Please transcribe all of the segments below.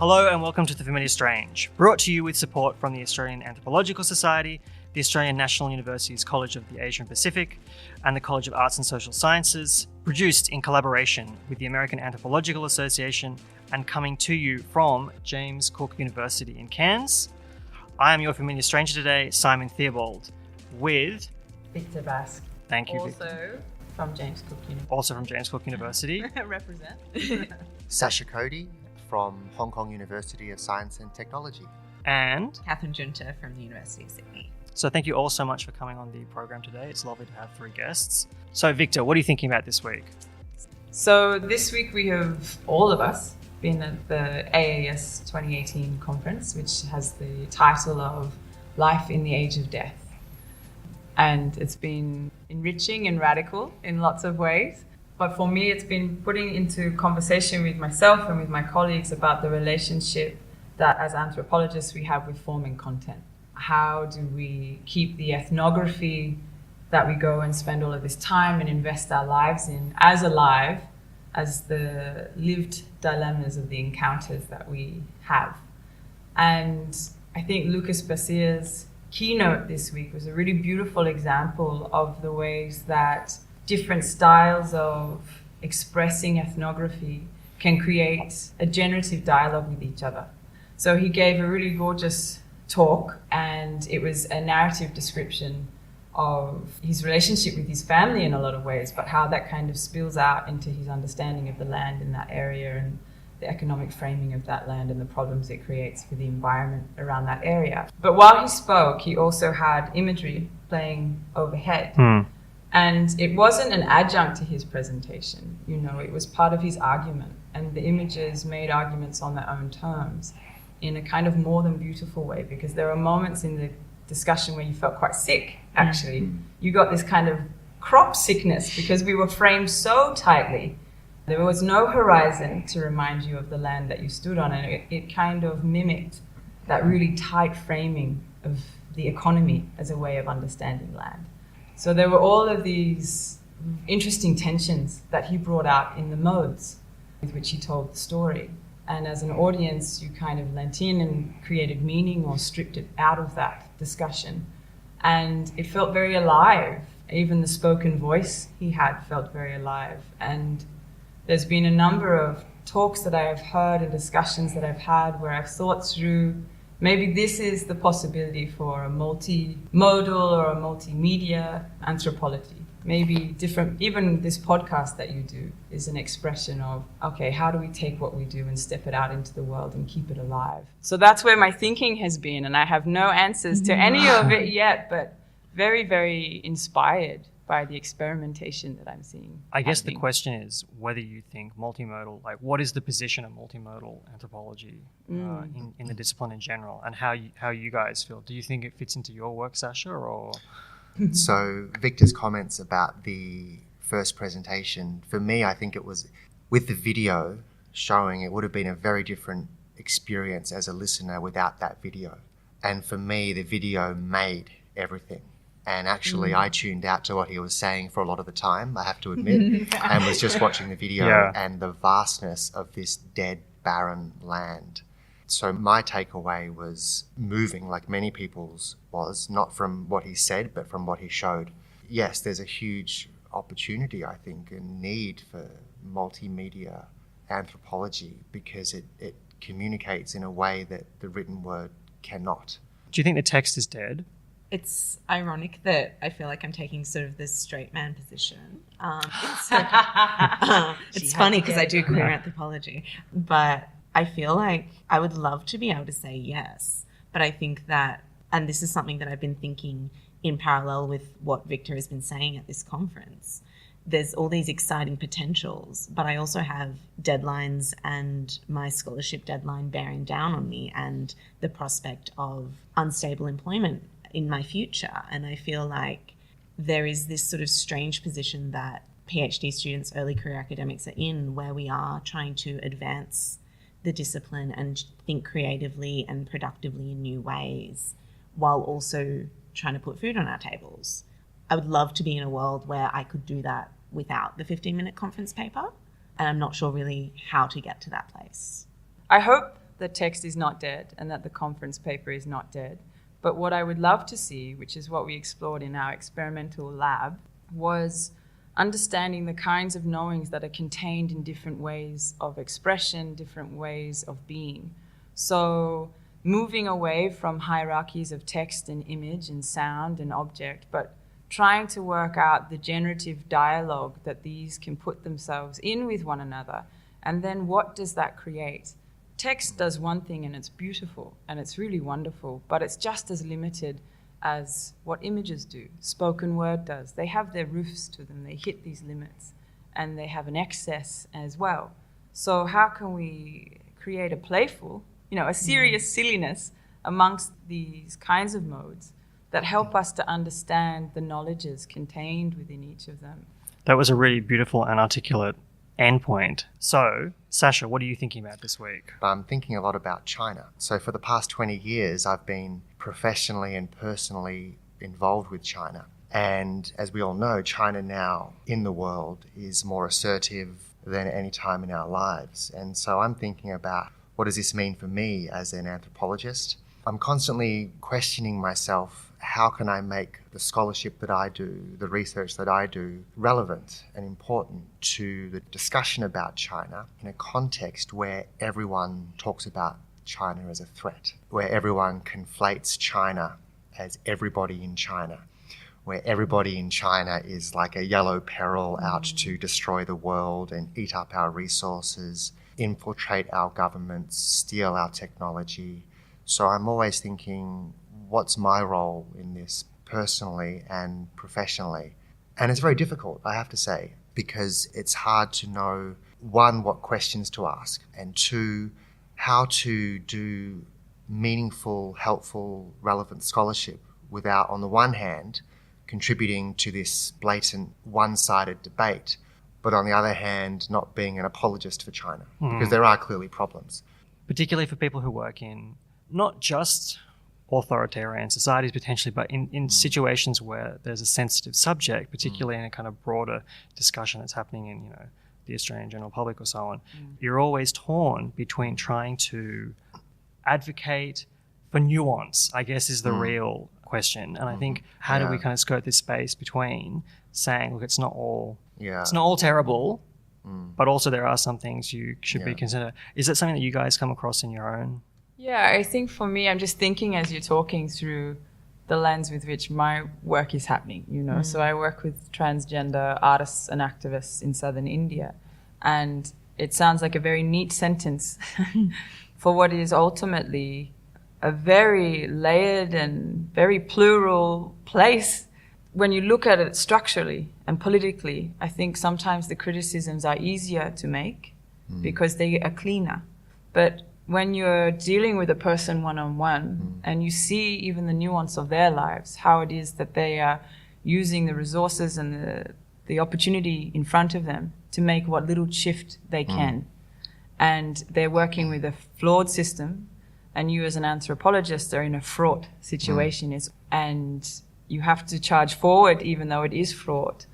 Hello and welcome to The Familiar Strange, brought to you with support from the Australian Anthropological Society, the Australian National University's College of the Asia and Pacific, and the College of Arts and Social Sciences, produced in collaboration with the American Anthropological Association and coming to you from James Cook University in Cairns. I am your familiar stranger today, Simon Theobald, with Viktor Baskin. Thank you, Victor. Victor. From James Cook University. Also from James Cook University. Represent. Sacha Cody from Hong Kong University of Science and Technology. And Katherine Giunta from the University of Sydney. So thank you all so much for coming on the program today. It's lovely to have three guests. So Victor, what are you thinking about this week? So this week we have, all of us, been at the AAS 2018 conference, which has the title of Life in the Age of Death. And it's been enriching and radical in lots of ways. But for me, it's been putting into conversation with myself and with my colleagues about the relationship that as anthropologists we have with form and content. How do we keep the ethnography that we go and spend all of this time and invest our lives in as alive as the lived dilemmas of the encounters that we have? And I think Lucas Bessire's keynote this week was a really beautiful example of the ways that different styles of expressing ethnography can create a generative dialogue with each other. So he gave a really gorgeous talk, and it was a narrative description of his relationship with his family in a lot of ways, but how that kind of spills out into his understanding of the land in that area and the economic framing of that land and the problems it creates for the environment around that area. But while he spoke, he also had imagery playing overhead. And it wasn't an adjunct to his presentation, you know, it was part of his argument. And the images made arguments on their own terms in a kind of more than beautiful way, because there are moments in the discussion where you felt quite sick, actually. You got this kind of crop sickness because we were framed so tightly. There was no horizon to remind you of the land that you stood on, and it kind of mimicked that really tight framing of the economy as a way of understanding land. So there were all of these interesting tensions that he brought out in the modes with which he told the story. And as an audience, you kind of lent in and created meaning or stripped it out of that discussion. And it felt very alive. Even the spoken voice he had felt very alive. And there's been a number of talks that I have heard and discussions that I've had where I've thought through maybe this is the possibility for a multimodal or a multimedia anthropology. Maybe different, even this podcast that you do is an expression of, okay, how do we take what we do and step it out into the world and keep it alive? So that's where my thinking has been, and I have no answers to any of it yet, but very, very inspired by the experimentation that I'm seeing. I guess the question is whether you think multimodal, like what is the position of multimodal anthropology in the discipline in general, and how you guys feel? Do you think it fits into your work, Sacha, or? So Victor's comments about the first presentation, for me, I think it was, with the video showing, it would have been a very different experience as a listener without that video. And for me, the video made everything. And actually, I tuned out to what he was saying for a lot of the time, I have to admit, and was just watching the video and the vastness of this dead, barren land. So my takeaway was moving, like many people's was, not from what he said, but from what he showed. Yes, there's a huge opportunity, I think, and need for multimedia anthropology because it communicates in a way that the written word cannot. Do you think the text is dead? It's ironic that I feel like I'm taking sort of this straight man position. It's funny because I do queer anthropology, but I feel like I would love to be able to say yes. But I think that, and this is something that I've been thinking in parallel with what Victor has been saying at this conference, there's all these exciting potentials, but I also have deadlines and my scholarship deadline bearing down on me and the prospect of unstable employment in my future. And I feel like there is this sort of strange position that PhD students, early career academics are in, where we are trying to advance the discipline and think creatively and productively in new ways while also trying to put food on our tables. I would love to be in a world where I could do that without the 15-minute conference paper, and I'm not sure really how to get to that place. I hope the text is not dead and that the conference paper is not dead. But what I would love to see, which is what we explored in our experimental lab, was understanding the kinds of knowings that are contained in different ways of expression, different ways of being. So moving away from hierarchies of text and image and sound and object, but trying to work out the generative dialogue that these can put themselves in with one another. And then what does that create? Text does one thing and it's beautiful and it's really wonderful, but it's just as limited as what images do. Spoken word does. They have their roofs to them. They hit these limits and they have an excess as well. So how can we create a playful, a serious silliness amongst these kinds of modes that help us to understand the knowledges contained within each of them? That was a really beautiful and articulate endpoint. So, Sacha, what are you thinking about this week? I'm thinking a lot about China. So for the past 20 years, I've been professionally and personally involved with China. And as we all know, China now in the world is more assertive than any time in our lives. And so I'm thinking about, what does this mean for me as an anthropologist? I'm constantly questioning myself, how can I make the scholarship that I do, the research that I do, relevant and important to the discussion about China in a context where everyone talks about China as a threat, where everyone conflates China as everybody in China, where everybody in China is like a yellow peril out to destroy the world and eat up our resources, infiltrate our governments, steal our technology. So I'm always thinking, what's my role in this personally and professionally? And it's very difficult, I have to say, because it's hard to know, one, what questions to ask, and two, how to do meaningful, helpful, relevant scholarship without, on the one hand, contributing to this blatant one-sided debate, but on the other hand, not being an apologist for China, because there are clearly problems. Particularly for people who work in not just authoritarian societies potentially, but in situations where there's a sensitive subject, particularly in a kind of broader discussion that's happening in, the Australian general public or so on, you're always torn between trying to advocate for nuance, I guess, is the real question. And I think, how do we kind of skirt this space between saying, look, it's not all terrible, but also there are some things you should be considered. Is that something that you guys come across in your own? Yeah, I think for me, I'm just thinking as you're talking through the lens with which my work is happening, So I work with transgender artists and activists in southern India. And it sounds like a very neat sentence for what is ultimately a very layered and very plural place. When you look at it structurally and politically, I think sometimes the criticisms are easier to make because they are cleaner. But when you're dealing with a person one-on-one and you see even the nuance of their lives, how it is that they are using the resources and the opportunity in front of them to make what little shift they can. And they're working with a flawed system, and you as an anthropologist are in a fraught situation, and you have to charge forward even though it is fraught.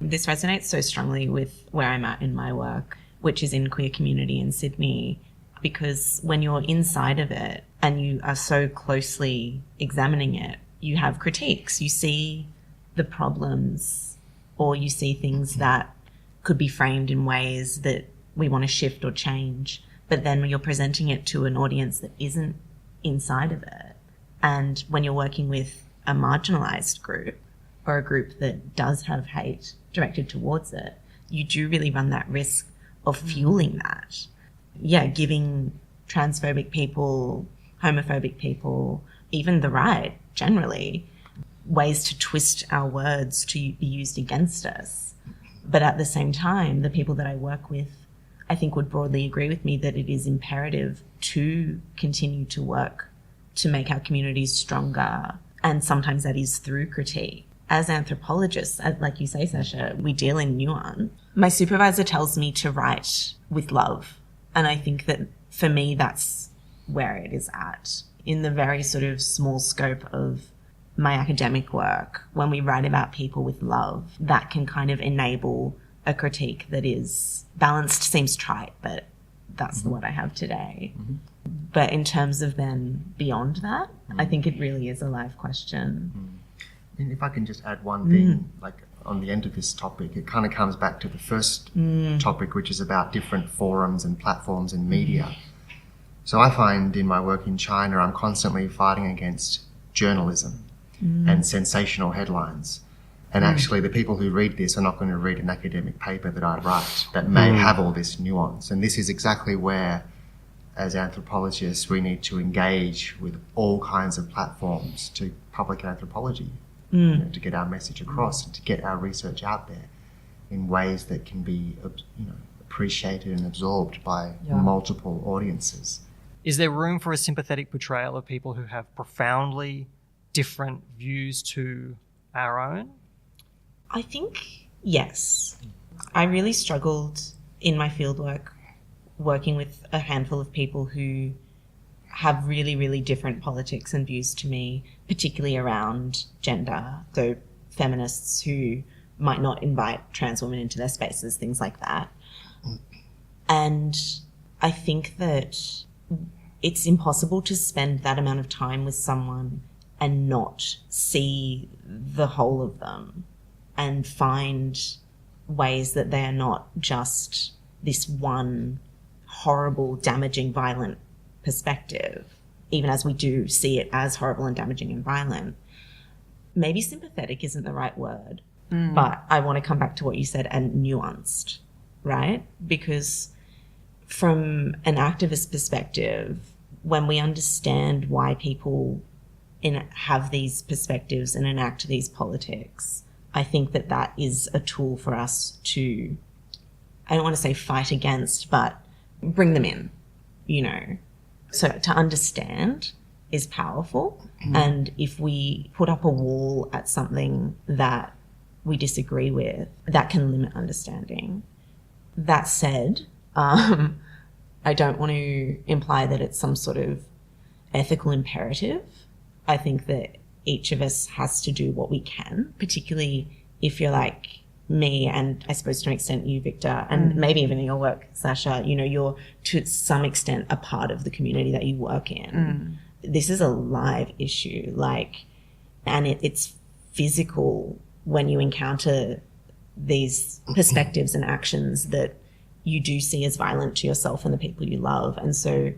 This resonates so strongly with where I'm at in my work, which is in queer community in Sydney, because when you're inside of it and you are so closely examining it, you have critiques. You see the problems, or you see things that could be framed in ways that we want to shift or change. But then when you're presenting it to an audience that isn't inside of it, and when you're working with a marginalized group or a group that does have hate directed towards it, you do really run that risk of fueling that. Yeah, giving transphobic people, homophobic people, even the right generally, ways to twist our words to be used against us. But at the same time, the people that I work with, I think, would broadly agree with me that it is imperative to continue to work to make our communities stronger. And sometimes that is through critique. As anthropologists, like you say, Sacha, we deal in nuance. My supervisor tells me to write with love. And I think that for me, that's where it is at. In the very sort of small scope of my academic work, when we write about people with love, that can kind of enable a critique that is balanced. Seems trite, but that's what I have today. But in terms of then beyond that, I think it really is a live question. And if I can just add one thing, like on the end of this topic, it kind of comes back to the first topic, which is about different forums and platforms and media. So I find in my work in China, I'm constantly fighting against journalism and sensational headlines. And actually the people who read this are not going to read an academic paper that I write that may have all this nuance. And this is exactly where, as anthropologists, we need to engage with all kinds of platforms to public anthropology, to get our message across and to get our research out there in ways that can be, appreciated and absorbed by multiple audiences. Is there room for a sympathetic portrayal of people who have profoundly different views to our own? I think yes. I really struggled in my fieldwork working with a handful of people who have really, really different politics and views to me, particularly around gender. So feminists who might not invite trans women into their spaces, things like that. And I think that it's impossible to spend that amount of time with someone and not see the whole of them and find ways that they are not just this one horrible, damaging, violent perspective, even as we do see it as horrible and damaging and violent. Maybe sympathetic isn't the right word, but I want to come back to what you said, and nuanced, right? Because from an activist perspective, when we understand why people have these perspectives and enact these politics, I think that that is a tool for us to, I don't want to say fight against, but bring them in, So to understand is powerful. And if we put up a wall at something that we disagree with, that can limit understanding. That said, I don't want to imply that it's some sort of ethical imperative. I think that each of us has to do what we can, particularly if you're like me, and I suppose to an extent you, Viktor, and maybe even in your work, Sacha, you're to some extent a part of the community that you work in. This is a live issue, and it's physical when you encounter these perspectives and actions that you do see as violent to yourself and the people you love. And so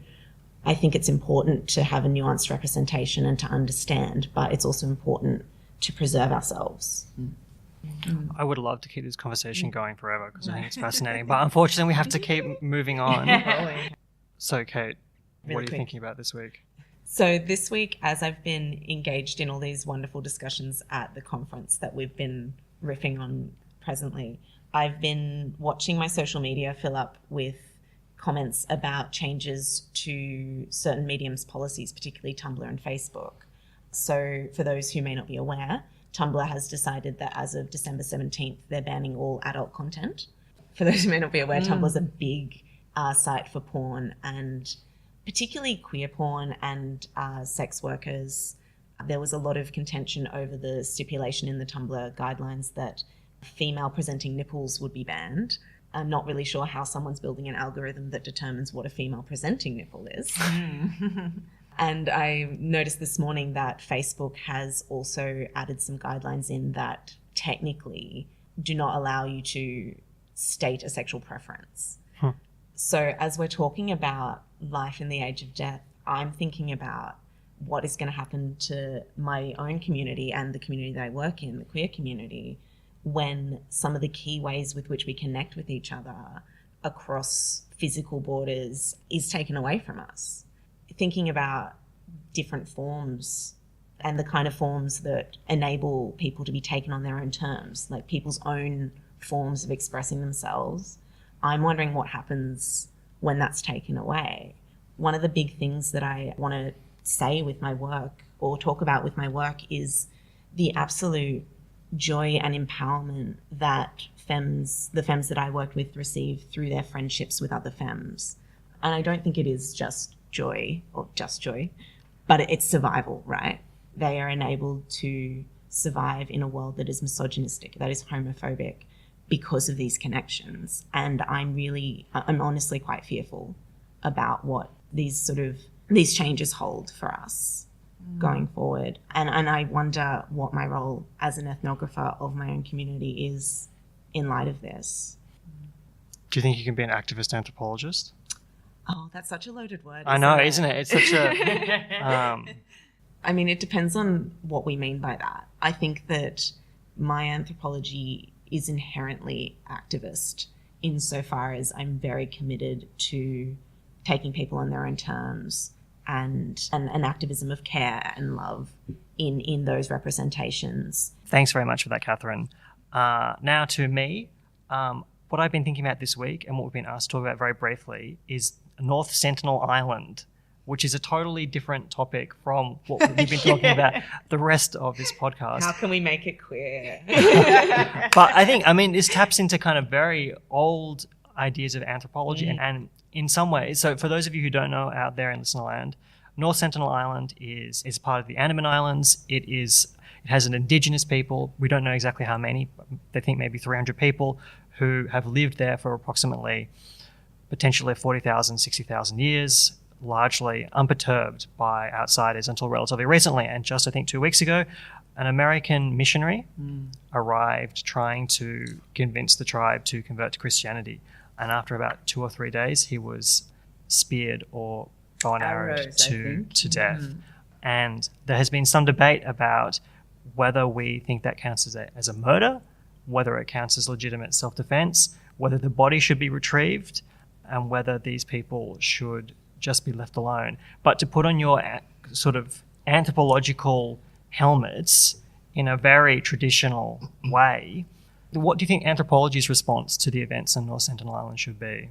I think it's important to have a nuanced representation and to understand, but it's also important to preserve ourselves. I would love to keep this conversation going forever because I think it's fascinating, but unfortunately we have to keep moving on. So Kate, what are you thinking about this week? So this week, as I've been engaged in all these wonderful discussions at the conference that we've been riffing on presently, I've been watching my social media fill up with comments about changes to certain mediums' policies, particularly Tumblr and Facebook. So for those who may not be aware, Tumblr has decided that as of December 17th, they're banning all adult content. For those who may not be aware, Tumblr's a big site for porn, and particularly queer porn and sex workers. There was a lot of contention over the stipulation in the Tumblr guidelines that female presenting nipples would be banned. I'm not really sure how someone's building an algorithm that determines what a female presenting nipple is. And I noticed this morning that Facebook has also added some guidelines in that technically do not allow you to state a sexual preference. So as we're talking about life in the age of death, I'm thinking about what is going to happen to my own community and the community that I work in, the queer community, when some of the key ways with which we connect with each other across physical borders is taken away from us. Thinking about different forms and the kind of forms that enable people to be taken on their own terms, like people's own forms of expressing themselves. I'm wondering what happens when that's taken away. One of the big things that I want to say with my work or talk about with my work is the absolute joy and empowerment that the femmes that I worked with receive through their friendships with other femmes. And I don't think it is just joy, but it's survival, right? They are enabled to survive in a world that is misogynistic, that is homophobic, because of these connections. And I'm honestly quite fearful about what these changes hold for us going forward. And I wonder what my role as an ethnographer of my own community is in light of this. Do you think you can be an activist anthropologist? Oh, that's such a loaded word. I know, isn't it? It's such a... I mean, it depends on what we mean by that. I think that my anthropology is inherently activist insofar as I'm very committed to taking people on their own terms and an activism of care and love in those representations. Thanks very much for that, Katherine. Now to me, what I've been thinking about this week and what we've been asked to talk about very briefly is North Sentinel Island, which is a totally different topic from what we've been talking about the rest of this podcast. How can we make it queer? But I mean, this taps into kind of very old ideas of anthropology and in some ways, so for those of you who don't know out there in Listenerland, North Sentinel Island is part of the Andaman Islands. It has an indigenous people. We don't know exactly how many. They think maybe 300 people who have lived there for approximately potentially 40,000, 60,000 years, largely unperturbed by outsiders until relatively recently. And just, I think, 2 weeks ago, an American missionary arrived trying to convince the tribe to convert to Christianity. And after about 2 or 3 days, he was speared or bow and arrowed to death. And there has been some debate about whether we think that counts as a murder, whether it counts as legitimate self-defense, whether the body should be retrieved, and whether these people should just be left alone. But to put on your sort of anthropological helmets in a very traditional way, what do you think anthropology's response to the events on North Sentinel Island should be?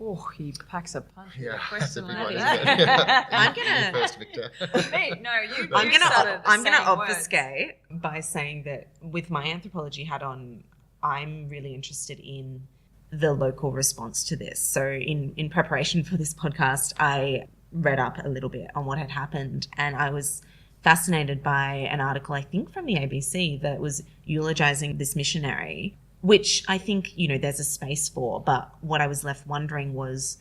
Oh, he packs a punch with a That's a question big like one, that. isn't it? I'm gonna- You first, Viktor. Mate, no, you I'm started gonna saying obfuscate by saying that with my anthropology hat on, I'm really interested in the local response to this. So in preparation for this podcast, I read up a little bit on what had happened, and I was fascinated by an article, I think from the ABC, that was eulogizing this missionary, which I think, there's a space for. But what I was left wondering was,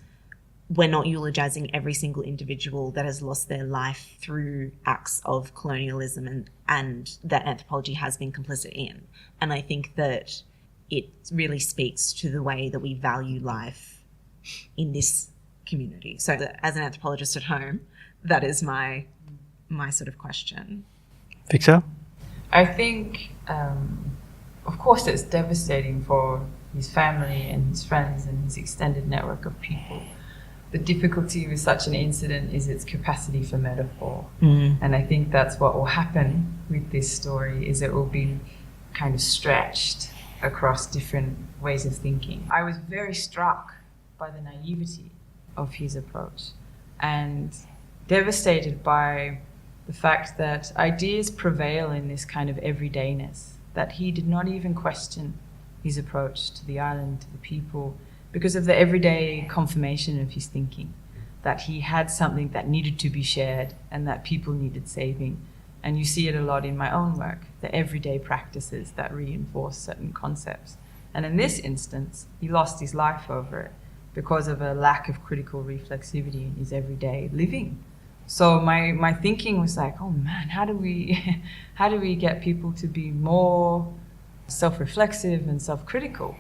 we're not eulogizing every single individual that has lost their life through acts of colonialism and that anthropology has been complicit in. And I think that it really speaks to the way that we value life in this community. So as an anthropologist at home, that is my sort of question. Viktor? I think, of course, it's devastating for his family and his friends and his extended network of people. The difficulty with such an incident is its capacity for metaphor. And I think that's what will happen with this story, is it will be kind of stretched across different ways of thinking. I was very struck by the naivety of his approach and devastated by the fact that ideas prevail in this kind of everydayness, that he did not even question his approach to the island, to the people, because of the everyday confirmation of his thinking, that he had something that needed to be shared and that people needed saving. And you see it a lot in my own work, the everyday practices that reinforce certain concepts. And in this instance, he lost his life over it because of a lack of critical reflexivity in his everyday living. So my thinking was like, oh man, how do we get people to be more self-reflexive and self-critical?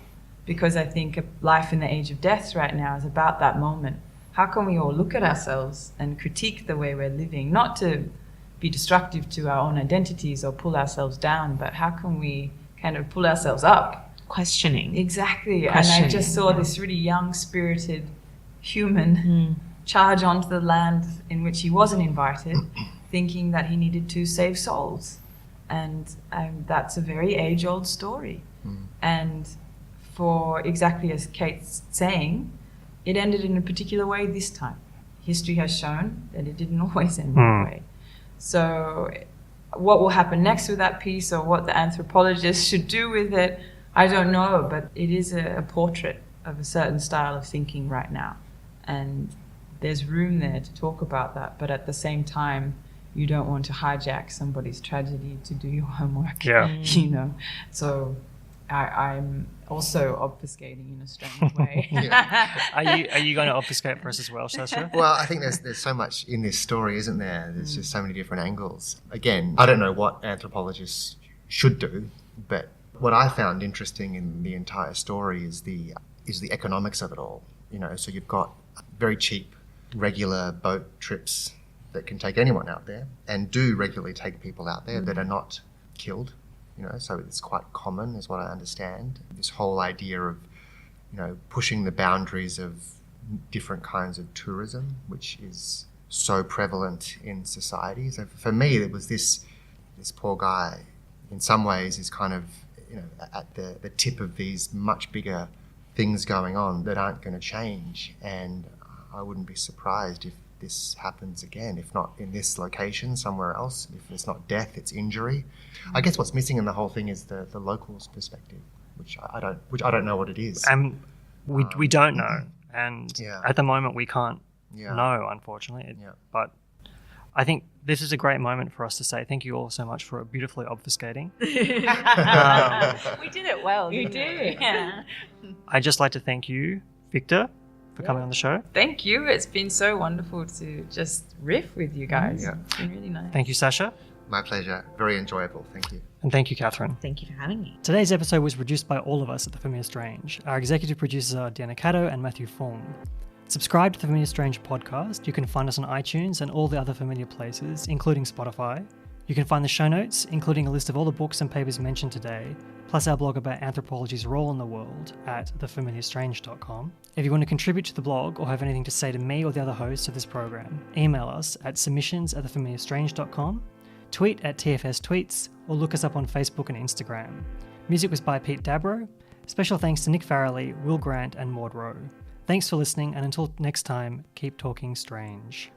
Because I think life in the age of death right now is about that moment. How can we all look at ourselves and critique the way we're living, not to be destructive to our own identities or pull ourselves down, but how can we kind of pull ourselves up? Questioning. Exactly. And I just saw this really young, spirited human charge onto the land in which he wasn't invited, thinking that he needed to save souls. And that's a very age-old story. And for exactly as Kate's saying, it ended in a particular way this time. History has shown that it didn't always end that way. So what will happen next with that piece, or what the anthropologists should do with it, I don't know, but it is a portrait of a certain style of thinking right now. And there's room there to talk about that, but at the same time, you don't want to hijack somebody's tragedy to do your homework, Yeah. So I'm also obfuscating in a strange way. Are you going to obfuscate for us as well, Sacha? Well, I think there's so much in this story, isn't there? There's just so many different angles. Again, I don't know what anthropologists should do, but what I found interesting in the entire story is the economics of it all. So you've got very cheap, regular boat trips that can take anyone out there, and do regularly take people out there that are not killed. So it's quite common, is what I understand. This whole idea of, pushing the boundaries of different kinds of tourism, which is so prevalent in society. So for me, it was this poor guy, in some ways, is kind of, at the tip of these much bigger things going on that aren't going to change. And I wouldn't be surprised if this happens again, if not in this location, somewhere else. If it's not death, it's injury. I guess what's missing in the whole thing is the locals' perspective, which I don't know what it is. And we don't know, and Yeah. at the moment we can't Yeah. know, unfortunately. Yeah. But I think this is a great moment for us to say thank you all so much for beautifully obfuscating. We did it well. You didn't did. we? Yeah. I'd just like to thank you, Viktor, for coming on the show. Thank you. It's been so wonderful to just riff with you guys. Yeah. It's been really nice. Thank you, Sacha. My pleasure. Very enjoyable. Thank you. And thank you, Katherine. Thank you for having me. Today's episode was produced by all of us at The Familiar Strange. Our executive producers are Diana Caddo and Matthew Fung. Subscribe to The Familiar Strange podcast. You can find us on iTunes and all the other familiar places, including Spotify. You can find the show notes, including a list of all the books and papers mentioned today, plus our blog about anthropology's role in the world at thefamiliarstrange.com. If you want to contribute to the blog or have anything to say to me or the other hosts of this program, email us at submissions@thefamiliarstrange.com, tweet at TFS Tweets, or look us up on Facebook and Instagram. Music was by Pete Dabro. Special thanks to Nick Farrelly, Will Grant, and Maud Rowe. Thanks for listening, and until next time, keep talking strange.